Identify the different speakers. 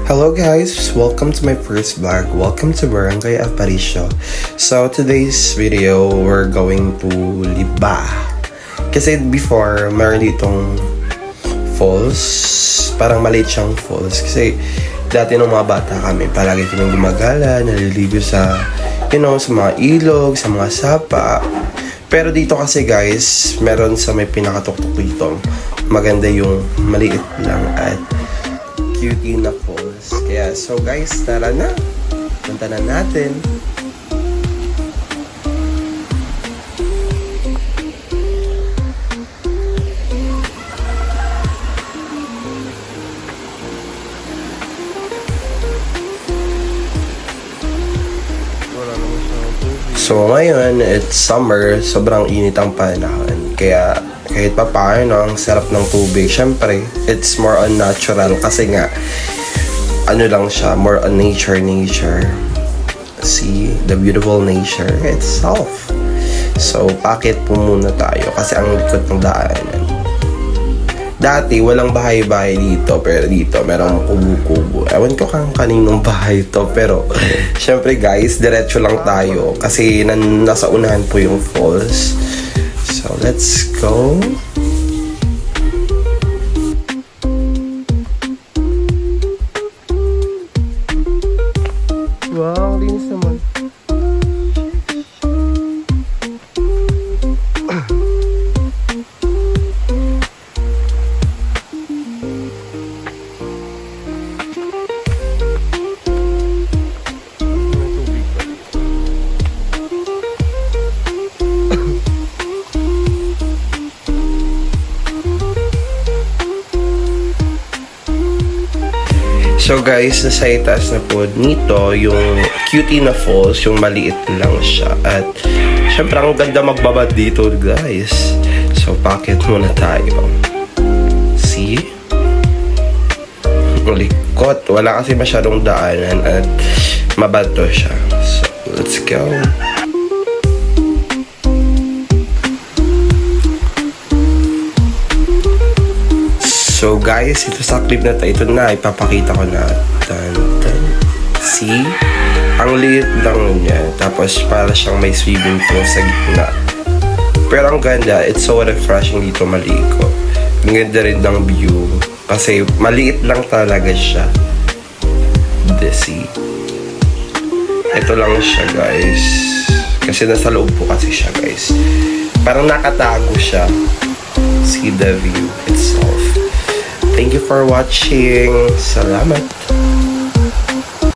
Speaker 1: Hello guys, welcome to my first vlog. Welcome to Barangay Aparicio. So today's video, we're going to Liba. Kasi before, meron ditong falls. Parang maliit siyang falls. Kasi dati nung mga bata kami, palagi kaming gumagala, naliligo sa, sa mga ilog, sa mga sapa. Pero dito kasi guys, meron sa may pinakatuktok dito. Maganda yung maliit lang at cutie na falls. Kaya so guys, tara na. Punta na natin. So ngayon, it's summer. Sobrang init ang panahon. Kaya kahit pa paano, ang sarap ng tubig. Siyempre, it's more on natural kasi nga, ano lang siya, more on nature. See, the beautiful nature itself. So, pakit po muna tayo kasi ang likod ng daanan. Dati, walang bahay-bahay dito, pero dito, merong kubo-kubo. Ewan ko kang kaninong bahay to, pero siyempre guys, diretso lang tayo kasi nasa unahan po yung falls. So, let's go. Wow, linis naman. So guys, nasa itaas na po nito yung cutie na falls, yung maliit lang siya. At syempre ang ganda magbabad dito guys. So pakit muna tayo. See? Likot. Wala kasi masyadong daanan at mabato siya. So let's go. So guys, ito sa clip na ito na ipapakita ko na. See? Ang liit lang niya. Tapos para siyang may swimming pool sa gitna. Pero ang ganda, it's so refreshing dito maligo. Ang ganda rin ng view. Kasi maliit lang talaga siya. See? Ito lang siya guys. Kasi nasa loob po kasi siya guys. Parang nakatago siya. See the view itself. Thank you for watching. Salamat.